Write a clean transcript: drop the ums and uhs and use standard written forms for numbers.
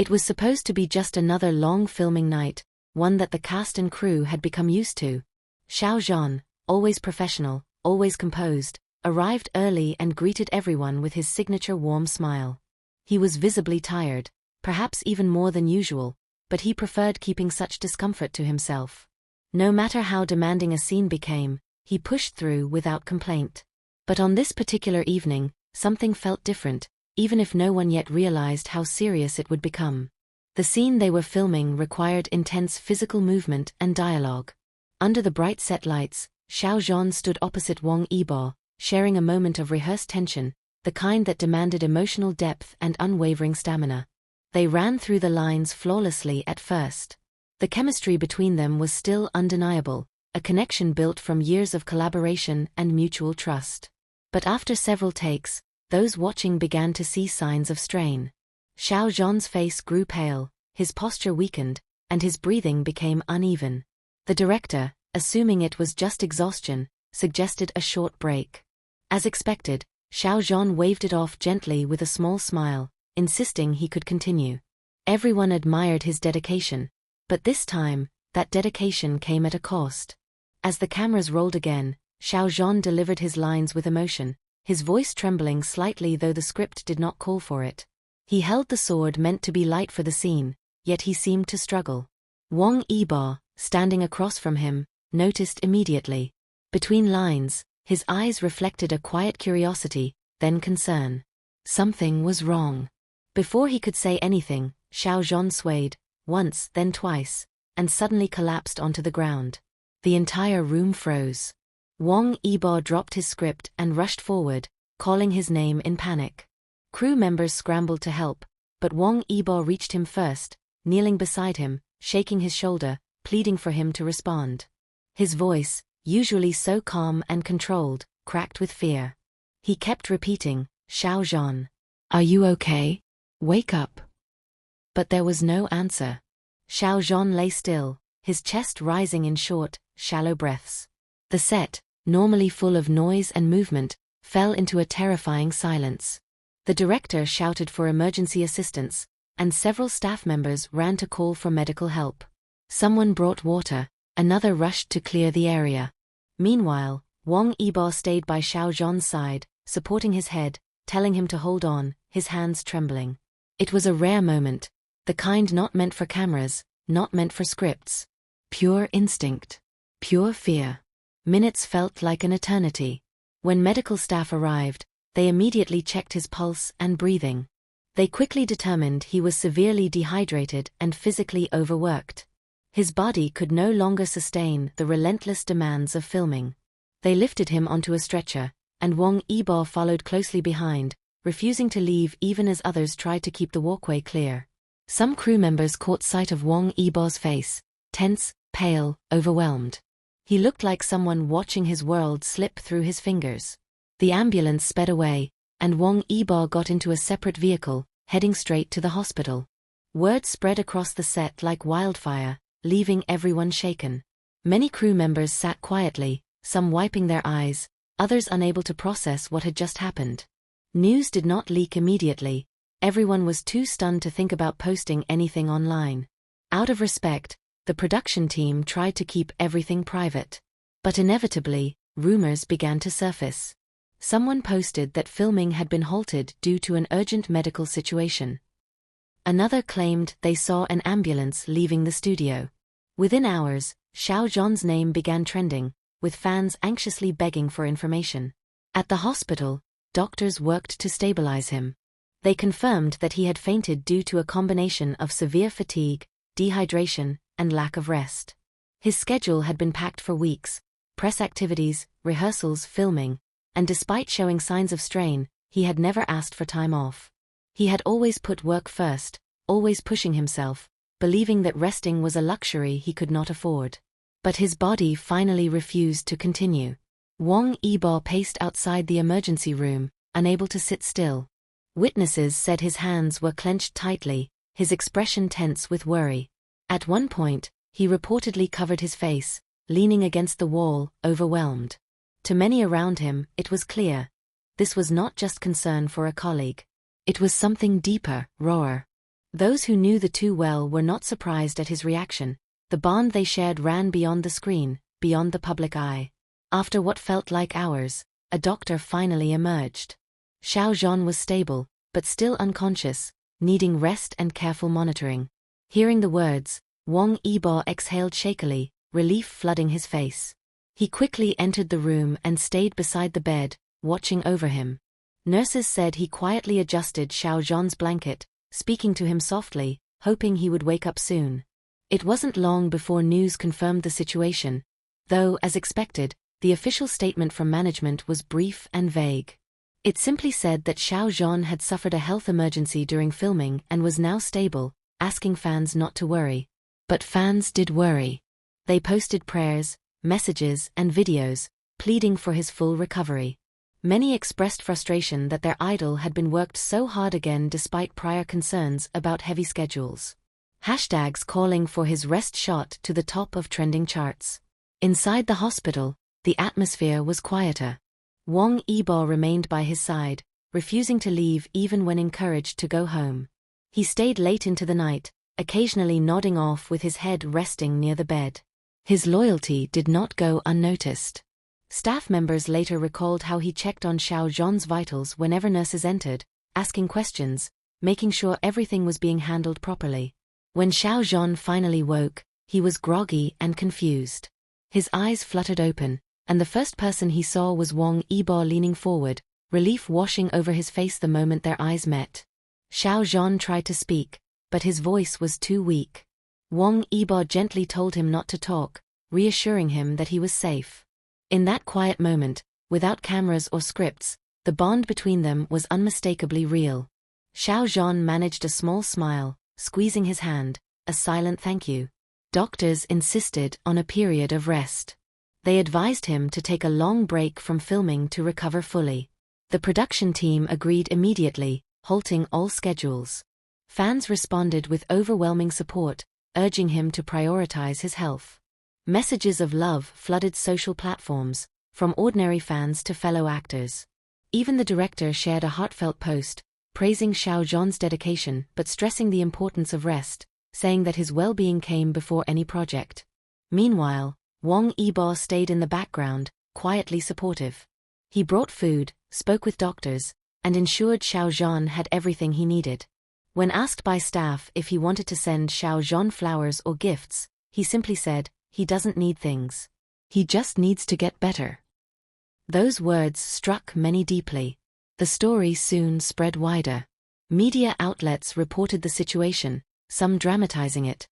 It was supposed to be just another long filming night, one that the cast and crew had become used to. Xiao Zhan, always professional, always composed, arrived early and greeted everyone with his signature warm smile. He was visibly tired, perhaps even more than usual, but he preferred keeping such discomfort to himself. No matter how demanding a scene became, he pushed through without complaint. But on this particular evening, something felt different, even if no one yet realized how serious it would become. The scene they were filming required intense physical movement and dialogue. Under the bright set lights, Xiao Zhan stood opposite Wang Yibo, sharing a moment of rehearsed tension, the kind that demanded emotional depth and unwavering stamina. They ran through the lines flawlessly at first. The chemistry between them was still undeniable, a connection built from years of collaboration and mutual trust. But after several takes, those watching began to see signs of strain. Xiao Zhan's face grew pale, his posture weakened, and his breathing became uneven. The director, assuming it was just exhaustion, suggested a short break. As expected, Xiao Zhan waved it off gently with a small smile, insisting he could continue. Everyone admired his dedication, but this time, that dedication came at a cost. As the cameras rolled again, Xiao Zhan delivered his lines with emotion, his voice trembling slightly though the script did not call for it. He held the sword meant to be light for the scene, yet he seemed to struggle. Wang Yibo, standing across from him, noticed immediately. Between lines, his eyes reflected a quiet curiosity, then concern. Something was wrong. Before he could say anything, Xiao Zhan swayed, once then twice, and suddenly collapsed onto the ground. The entire room froze. Wang Yibo dropped his script and rushed forward, calling his name in panic. Crew members scrambled to help, but Wang Yibo reached him first, kneeling beside him, shaking his shoulder, pleading for him to respond. His voice, usually so calm and controlled, cracked with fear. He kept repeating, "Xiao Zhan, are you okay? Wake up." But there was no answer. Xiao Zhan lay still, his chest rising in short, shallow breaths. The set, normally full of noise and movement, fell into a terrifying silence. The director shouted for emergency assistance, and several staff members ran to call for medical help. Someone brought water, another rushed to clear the area. Meanwhile, Wang Yibo stayed by Xiao Zhan's side, supporting his head, telling him to hold on, his hands trembling. It was a rare moment, the kind not meant for cameras, not meant for scripts. Pure instinct. Pure fear. Minutes felt like an eternity. When medical staff arrived, they immediately checked his pulse and breathing. They quickly determined he was severely dehydrated and physically overworked. His body could no longer sustain the relentless demands of filming. They lifted him onto a stretcher, and Wang Yibo followed closely behind, refusing to leave even as others tried to keep the walkway clear. Some crew members caught sight of Wang Yibo's face, tense, pale, overwhelmed. He looked like someone watching his world slip through his fingers. The ambulance sped away, and Wang Yibo got into a separate vehicle, heading straight to the hospital. Word spread across the set like wildfire, leaving everyone shaken. Many crew members sat quietly, some wiping their eyes, others unable to process what had just happened. News did not leak immediately. Everyone was too stunned to think about posting anything online. Out of respect, the production team tried to keep everything private. But inevitably, rumors began to surface. Someone posted that filming had been halted due to an urgent medical situation. Another claimed they saw an ambulance leaving the studio. Within hours, Xiao Zhan's name began trending, with fans anxiously begging for information. At the hospital, doctors worked to stabilize him. They confirmed that he had fainted due to a combination of severe fatigue, dehydration, and lack of rest. His schedule had been packed for weeks: press activities, rehearsals, filming, and despite showing signs of strain, he had never asked for time off. He had always put work first, always pushing himself, believing that resting was a luxury he could not afford. But his body finally refused to continue. Wang Yibo paced outside the emergency room, unable to sit still. Witnesses said his hands were clenched tightly, his expression tense with worry. At one point, he reportedly covered his face, leaning against the wall, overwhelmed. To many around him, it was clear. This was not just concern for a colleague. It was something deeper, rawer. Those who knew the two well were not surprised at his reaction. The bond they shared ran beyond the screen, beyond the public eye. After what felt like hours, a doctor finally emerged. Xiao Zhan was stable, but still unconscious, needing rest and careful monitoring. Hearing the words, Wang Yibo exhaled shakily, relief flooding his face. He quickly entered the room and stayed beside the bed, watching over him. Nurses said he quietly adjusted Xiao Zhan's blanket, speaking to him softly, hoping he would wake up soon. It wasn't long before news confirmed the situation, though, as expected, the official statement from management was brief and vague. It simply said that Xiao Zhan had suffered a health emergency during filming and was now stable, asking fans not to worry. But fans did worry. They posted prayers, messages, and videos, pleading for his full recovery. Many expressed frustration that their idol had been worked so hard again despite prior concerns about heavy schedules. Hashtags calling for his rest shot to the top of trending charts. Inside the hospital, the atmosphere was quieter. Wang Yibo remained by his side, refusing to leave even when encouraged to go home. He stayed late into the night, occasionally nodding off with his head resting near the bed. His loyalty did not go unnoticed. Staff members later recalled how he checked on Xiao Zhan's vitals whenever nurses entered, asking questions, making sure everything was being handled properly. When Xiao Zhan finally woke, he was groggy and confused. His eyes fluttered open, and the first person he saw was Wang Yibo leaning forward, relief washing over his face the moment their eyes met. Xiao Zhan tried to speak, but his voice was too weak. Wang Yibo gently told him not to talk, reassuring him that he was safe. In that quiet moment, without cameras or scripts, the bond between them was unmistakably real. Xiao Zhan managed a small smile, squeezing his hand, a silent thank you. Doctors insisted on a period of rest. They advised him to take a long break from filming to recover fully. The production team agreed immediately, halting all schedules. Fans responded with overwhelming support, urging him to prioritize his health. Messages of love flooded social platforms, from ordinary fans to fellow actors. Even the director shared a heartfelt post, praising Xiao Zhan's dedication but stressing the importance of rest, saying that his well-being came before any project. Meanwhile, Wang Yibo stayed in the background, quietly supportive. He brought food, spoke with doctors, and ensured Xiao Zhan had everything he needed. When asked by staff if he wanted to send Xiao Zhan flowers or gifts, he simply said, "He doesn't need things. He just needs to get better." Those words struck many deeply. The story soon spread wider. Media outlets reported the situation, some dramatizing it,